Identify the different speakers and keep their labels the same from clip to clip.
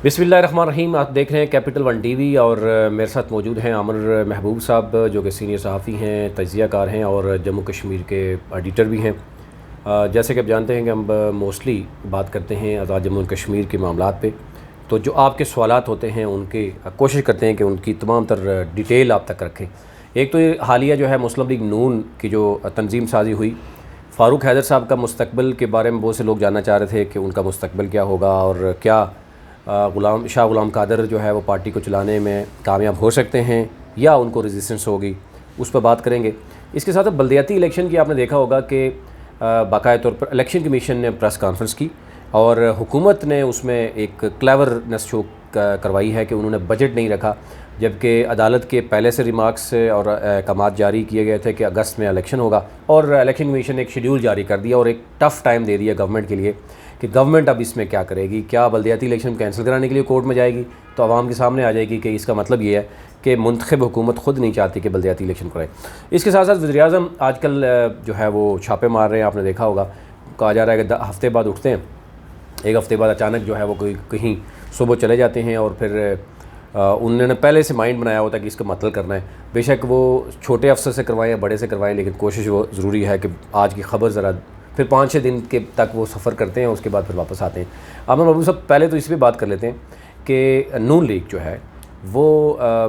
Speaker 1: बिस्मिल्लाहिर्रहमानिर्रहीम। आप देख रहे हैं कैपिटल वन टीवी और मेरे साथ मौजूद हैं आमिर महबूब साहब, जो कि सीनियर सहाफ़ी हैं, तज्ज़ियाकार हैं और जम्मू कश्मीर के एडिटर भी हैं। जैसे कि आप जानते हैं कि हम मोस्टली बात करते हैं आज़ाद जम्मू कश्मीर के मामलात पे, तो जो आपके सवालात होते हैं उनके कोशिश करते हैं कि उनकी तमाम तर डिटेल आप तक रखें। एक तो ये हालिया जो है मुस्लिम लीग नून की जो तंजीम साजी हुई, फ़ारूक हैदर साहब का मुस्तकबिल के बारे में बहुत से लोग जानना चाह रहे थे कि उनका मुस्तकबिल क्या होगा और क्या गुलाम कादर जो है वो पार्टी को चलाने में कामयाब हो सकते हैं या उनको रेजिस्टेंस होगी, उस पर बात करेंगे। इसके साथ बल्दियाती इलेक्शन की आपने देखा होगा कि बाकायदा तौर पर इलेक्शन कमीशन ने प्रेस कॉन्फ्रेंस की और हुकूमत ने उसमें एक क्लेवरनेस शो करवाई है कि उन्होंने बजट नहीं रखा, जबकि अदालत के पहले से रिमार्क्स और अहकाम जारी किए गए थे कि अगस्त में इलेक्शन होगा और इलेक्शन कमीशन ने एक शेड्यूल जारी कर दिया और एक टफ़ टाइम दे दिया गवर्नमेंट के लिए कि गवर्नमेंट अब इसमें क्या करेगी। क्या बल्दियाती इलेक्शन कैंसिल कराने के लिए कोर्ट में जाएगी तो आवाम के सामने आ जाएगी कि इसका मतलब ये है कि मुंतखब हुकूमत ख़ुद नहीं चाहती कि बल्दियाती इलेक्शन कराए। इसके साथ साथ वज़ीर-ए-आज़म आजकल जो है वो छापे मार रहे हैं, आपने देखा होगा। कहा जा रहा है कि हफ़्ते बाद उठते हैं, एक हफ़्ते बाद अचानक जो है वो कहीं सुबह चले जाते हैं और फिर उन्होंने पहले से माइंड बनाया होता है कि इसका मतलब करना है। बेशक वो छोटे अफसर से करवाएं या बड़े से करवाएं, लेकिन कोशिश वो ज़रूरी है कि आज की ख़बर ज़रा फिर 5-6 दिन के तक वो सफ़र करते हैं, उसके बाद फिर वापस आते हैं। आमिर महबूब साहब, पहले तो इस पर बात कर लेते हैं कि नून लीग जो है वो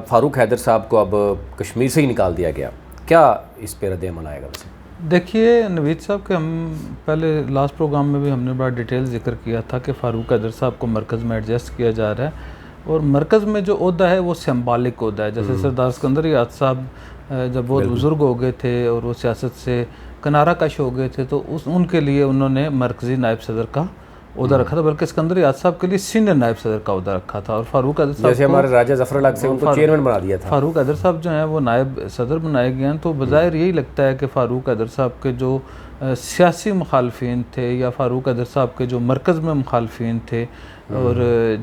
Speaker 1: फ़ारूक हैदर साहब को अब कश्मीर से ही निकाल दिया गया, क्या इस पर रद्द-ए-अमल आएगा? वैसे
Speaker 2: देखिए नवीद साहब के हम पहले लास्ट प्रोग्राम में भी हमने बड़ा डिटेल जिक्र किया था कि फ़ारूक हैदर साहब को मरकज़ में एडजस्ट किया जा रहा है और मरकज़ में जो ओहदा है वो सिंबॉलिक ओहदा है। जैसे सरदार सिकंदर याद साहब जब बहुत बुज़ुर्ग हो गए थे और वो सियासत से किनारा कश हो गए थे तो उनके लिए उन्होंने मरकज़ी नायब सदर का ओहदा रखा था, बल्कि सिकंदर याद साहब के लिए सीनियर नायब सदर का ओहदा रखा था। और फ़ारूक हैदर साहब
Speaker 1: जैसे हमारे राजा ज़फ़र से उनको चेयरमैन बना दिया था।
Speaker 2: फ़ारूक हैदर साहब जो हैं वो नायब सदर बनाए गए हैं, तो बज़ाहिर यही लगता है कि फ़ारूक हैदर साहब के जो सियासी मुखालफिन थे या फ़ारूक हैदर साहब के जो मरकज़ में मुखालफिन थे और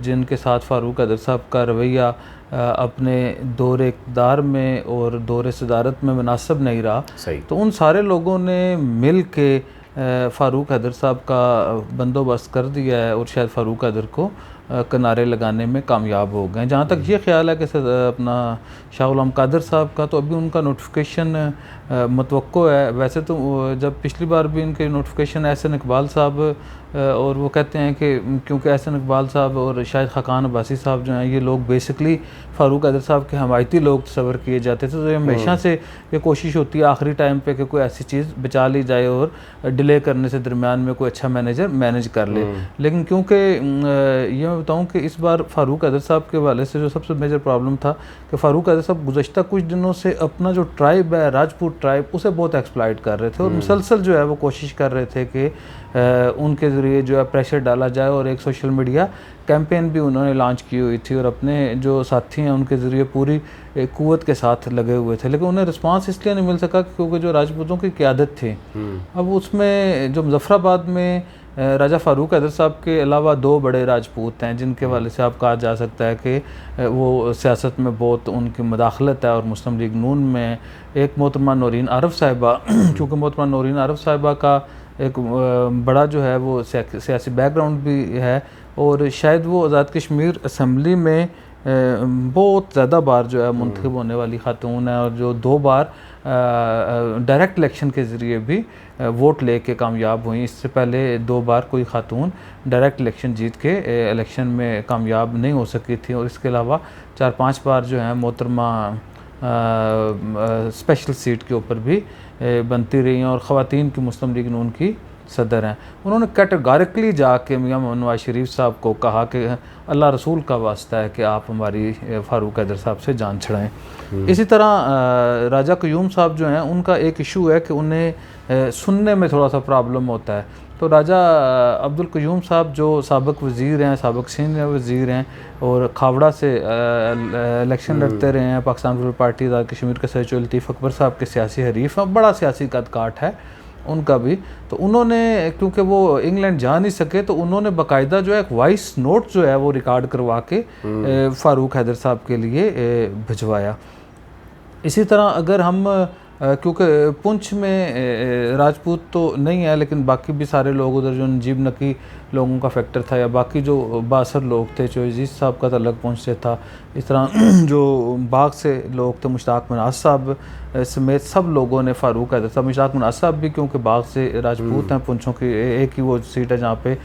Speaker 2: जिनके साथ फ़ारूक हैदर साहब का रवैया अपने दौर इक़्तिदार में और दौर सदारत में मुनासिब नहीं रहा, तो उन सारे लोगों ने मिल के फ़ारूक हैदर साहब का बंदोबस्त कर दिया है और शायद फ़ारूक हैदर को किनारे लगाने में कामयाब हो गए। जहाँ तक ये ख्याल है कि अपना शाह गुलाम कादर साहब का, तो अभी उनका नोटिफिकेशन मतवक्को है। वैसे तो जब पिछली बार भी इनके नोटिफिकेशन एहसन इकबाल साहब और वो कहते हैं कि क्योंकि एहसन इकबाल साहब और शाहिद खाकान अब्बासी साहब जो हैं ये लोग बेसिकली फ़ारूक हैदर साहब के हमायती लोग तस्वर किए जाते थे, तो ये हमेशा से ये कोशिश होती है आखिरी टाइम पे कि कोई ऐसी चीज़ बचा ली जाए और डिले करने से दरमियान में कोई अच्छा मैनेजर मैनेज कर ले। लेकिन क्योंकि ये मैं बताऊँ कि इस बार फ़ारूक हैदर साहब के हवाले से जो सबसे मेजर प्रॉब्लम था कि फ़ारूक हैदर साहब गुज़श्ता कुछ दिनों से अपना जो ट्राइब है राजपूत ट्राइब उसे बहुत एक्सप्लॉइट कर रहे थे और मुसलसल जो है वो कोशिश कर रहे थे कि उनके ज़रिए जो है प्रेशर डाला जाए और एक सोशल मीडिया कैंपेन भी उन्होंने लॉन्च की हुई थी और अपने जो साथी हैं उनके ज़रिए पूरी क़ुव्वत के साथ लगे हुए थे, लेकिन उन्हें रिस्पांस इसलिए नहीं मिल सका क्योंकि जो राजपूतों की क़यादत थी अब उसमें जो मुज़फ़्फ़राबाद में राजा फ़ारूक हैदर साहब के अलावा 2 बड़े राजपूत हैं जिनके हवाले से आप कहा जा सकता है कि वो सियासत में बहुत उनकी मुदाखलत है और मुस्लिम लीग नून में एक मोहतरमा नौरीन आरफ साहिबा क्योंकि मोहतरमा नौरीन आरफ साहिबा का एक बड़ा जो है वो सियासी बैकग्राउंड भी है और शायद वो आज़ाद कश्मीर असम्बली में बहुत ज़्यादा बार जो है मुंतखब होने वाली खातून है और जो 2 बार डायरेक्ट इलेक्शन के ज़रिए भी वोट लेके कामयाब हुई। इससे पहले 2 बार कोई खातून डायरेक्ट इलेक्शन जीत के इलेक्शन में कामयाब नहीं हो सकी थी और इसके अलावा 4-5 बार जो है मोहतरमा स्पेशल सीट के ऊपर भी बनती रही हैं और ख़वातीन की मुस्लिम लीग नून की सदर हैं। उन्होंने कैटेगोरिकली जाके मियां नवाज शरीफ साहब को कहा कि अल्लाह रसूल का वास्ता है कि आप हमारी फ़ारूक हैदर साहब से जान छड़ाएं। इसी तरह राजा क़यूम साहब जो हैं उनका एक इशू है कि उन्हें सुनने में थोड़ा सा प्रॉब्लम होता है, तो राजा अब्दुल क़यूम साहब जो साबिक़ वज़ीर हैं, साबिक़ सीनियर वज़ीर हैं और खावड़ा से इलेक्शन लड़ते रहे हैं, पाकिस्तान पीपल्स पार्टी आज़ाद कश्मीर के सदर लतीफ़ अकबर साहब के सियासी हरीफ हैं, बड़ा सियासी कद काठ है उनका भी, तो उन्होंने क्योंकि वो इंग्लैंड जा नहीं सके तो उन्होंने बाकायदा जो है एक वॉइस नोट जो है वो रिकॉर्ड करवा के फ़ारूक हैदर साहब के लिए भिजवाया। इसी तरह अगर हम क्योंकि पुंछ में राजपूत तो नहीं है लेकिन बाकी भी सारे लोग उधर जो नजीब नकी लोगों का फैक्टर था, या बाकी जो बासर लोग थे, जो अजीज़ साहब का तलक पहुँचते था, इस तरह जो बाग से लोग थे, मुश्ताक मनाज साहब समेत सब लोगों ने फ़ारूक हैदर साहब, मुश्ताक मनाज साहब भी क्योंकि बाग से राजपूत हैं, पुंछों की एक ही वो सीट है जहाँ पे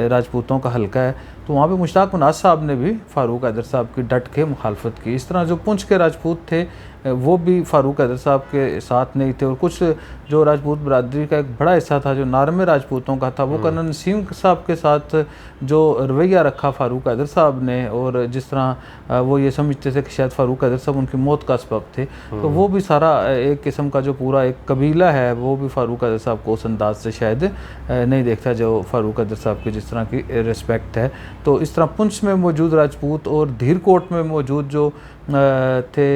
Speaker 2: राजपूतों का हल्का है, तो वहाँ पे मुश्ताक मनाज साहब ने भी फ़ारूक हैदर साहब की डट के मुखालफत की। इस तरह जो पुंछ के राजपूत थे वो भी फ़ारूक हैदर साहब के साथ नहीं थे, और कुछ जो राजपूत बरादरी का एक बड़ा हिस्सा था जो नारमे राजपूतों का था, वो कर्नल नसीम साहब के साथ जो रवैया रखा फ़ारूक हैदर साहब ने, और जिस तरह वो ये समझते थे कि शायद फ़ारूक हैदर साहब उनकी मौत का सबब थे, तो वो भी सारा एक किस्म का जो पूरा एक कबीला है वो भी फ़ारूक हैदर साहब को उस अंदाज से शायद नहीं देखता जो फ़ारूक हैदर साहब की जिस तरह की रिस्पेक्ट है। तो इस तरह पुंछ में मौजूद राजपूत और धीरकोट में मौजूद जो थे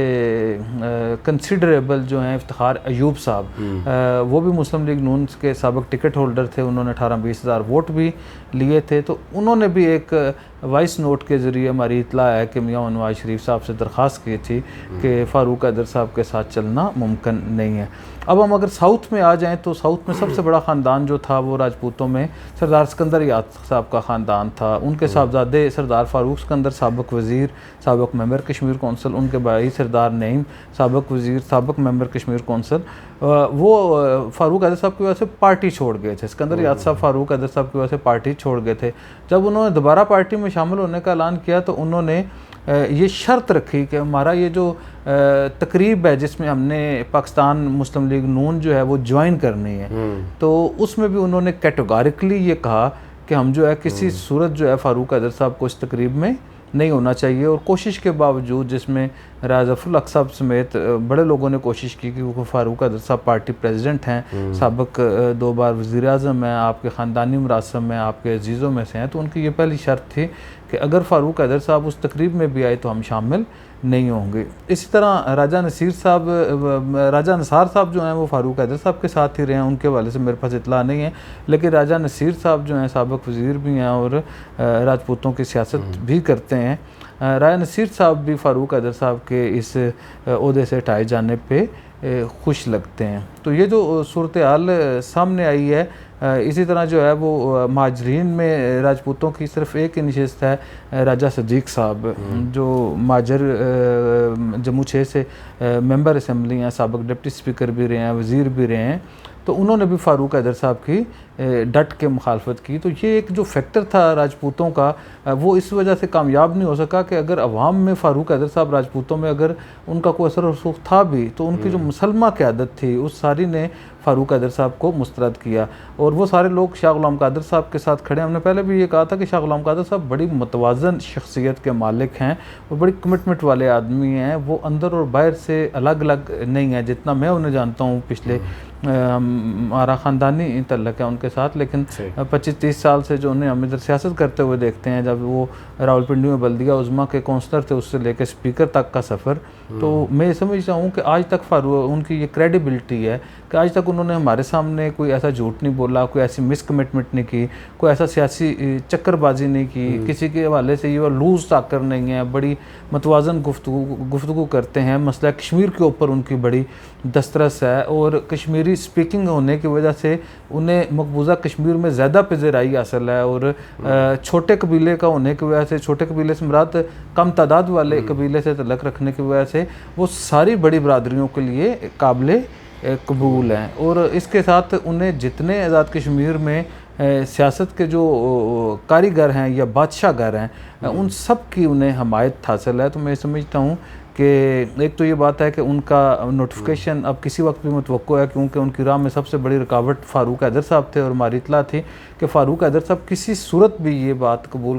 Speaker 2: कंसिडरेबल जो हैं, इफ्तिखार अयूब साहब, वो भी मुस्लिम लीग नून के साबिक टिकट होल्डर थे, उन्होंने 18-20 हज़ार वोट भी लिए थे, तो उन्होंने भी एक वॉइस नोट के ज़रिए हमारी इत्ला है कि मियां नवाज शरीफ साहब से दरख्वास्त की थी कि फ़ारूक हैदर साहब के साथ चलना मुमकिन नहीं है। अब हम अगर साउथ में आ जाएं तो साउथ में सबसे बड़ा ख़ानदान जो था वो राजपूतों में सरदार सिकंदर याद साहब का ख़ानदान था। उनके साहबजादे सरदार फ़ारूक सिकंदर साबिक वज़ीर, साबिक मेंबर कश्मीर कौंसिल, उनके भाई सरदार नईम साबिक वज़ीर, साबिक मेंबर कश्मीर कौंसिल, वो फ़ारूक हैदर साहब की वजह से पार्टी छोड़ गए थे। सिकंदर याद साहब फ़ारूक हैदर साहब की वजह से पार्टी छोड़ गए थे। जब उन्होंने दोबारा पार्टी में शामिल होने का ऐलान किया तो उन्होंने ये शर्त रखी कि हमारा ये जो तकरीब है जिसमें हमने पाकिस्तान मुस्लिम लीग नून जो है वो ज्वाइन करनी है, तो उसमें भी उन्होंने कैटेगोरिकली ये कहा कि हम जो है किसी सूरत जो है फ़ारूक हैदर साहब को इस तकरीब में नहीं होना चाहिए। और कोशिश के बावजूद, जिसमें राज़फ़ुल हक़ साहब समेत बड़े लोगों ने कोशिश की कि वो फ़ारूक हैदर साहब पार्टी प्रेसिडेंट हैं, साबिक 2 बार वज़ीर आज़म हैं, आपके ख़ानदानी मरासम में आपके अजीज़ों में से हैं, तो उनकी ये पहली शर्त थी कि अगर फ़ारूक हैदर साहब उस तकरीब में भी आए तो हम शामिल नहीं होंगे। इसी तरह राजा नसीर साहब, राजा नसार साहब जो हैं वो फ़ारूक हैदर साहब के साथ ही रहे हैं, उनके हवाले से मेरे पास इत्ला नहीं है, लेकिन राजा नसीर साहब जो हैं साबिक वज़ीर भी हैं और राजपूतों की सियासत भी करते हैं। राजा नसीर साहब भी फ़ारूक हैदर साहब के इस ओहदे से हटाए जाने पे खुश लगते हैं। तो ये जो सूरत हाल सामने आई है, इसी तरह जो है वो माजरीन में राजपूतों की सिर्फ एक ही नशिस्त है, राजा सदीक साहब जो माजर जम्मू 6 से मेंबर असम्बली हैं, साबिक डिप्टी स्पीकर भी रहे हैं, वज़ीर भी रहे हैं, तो उन्होंने भी फ़ारूक हैदर साहब की डट के मुखालफत की। तो ये एक जो फैक्टर था राजपूतों का, वो इस वजह से कामयाब नहीं हो सका कि अगर अवाम में फ़ारूक हैदर साहब राजपूतों में अगर उनका कोई असर रसूख था भी, तो उनकी जो मुसलमा क़यादत थी उस सारी ने फ़ारूक हैदर साहब को मुस्तरद किया, और वो सारे लोग शाह गुलाम कादर साहब के साथ खड़े। हमने पहले भी ये कहा था कि शाह गुलाम कादर साहब बड़ी मुतवाज़न शख्सियत के मालिक हैं, वो बड़ी कमिटमेंट वाले आदमी हैं, वो अंदर और बाहर से अलग अलग नहीं है, जितना मैं उन्हें जानता हूँ, पिछले हमारा ख़ानदानी तल्लक है उनके साथ, लेकिन 25-30 साल से जो उन्हें हम इधर सियासत करते हुए देखते हैं, जब वो रावलपिंडी में बल्दिया उज़्मा के कौंसलर थे, उससे लेकर स्पीकर तक का सफ़र, तो मैं समझता हूँ कि आज तक फ़ारूक उनकी ये क्रेडिबिलिटी है कि आज तक उन्होंने हमारे सामने कोई ऐसा झूठ नहीं बोला, कोई ऐसी मिसकमिटमेंट नहीं की, कोई ऐसा सियासी चक्करबाजी नहीं की, किसी के हवाले से ये लूज़ ताकर नहीं है, बड़ी मतवाज़न गुफ्तगू करते हैं। मसला कश्मीर के ऊपर उनकी बड़ी दस्तरस है, और कश्मीरी स्पीकिंग होने की वजह से उन्हें मकबूजा कश्मीर में ज़्यादा पज़ीराई हासिल है, और छोटे कबीले का होने की वजह से, छोटे कबीले से मुराद कम तादाद वाले कबीले से तल्लक रखने की वजह से वो सारी बड़ी बरादरियों के लिए काबिल कबूल हैं। और इसके साथ उन्हें जितने आज़ाद कश्मीर में सियासत के जो कारीगर हैं या बादशाहगर हैं, उन सब की उन्हें हमायत हासिल है। तो मैं समझता हूँ कि एक तो ये बात है कि उनका नोटिफिकेशन अब किसी वक्त भी मुतवक्को है, क्योंकि उनकी राह में सबसे बड़ी रुकावट फ़ारूक हैदर साहब थे, और हमारी इत्ला थी कि फ़ारूक हैदर साहब किसी सूरत भी ये बात कबूल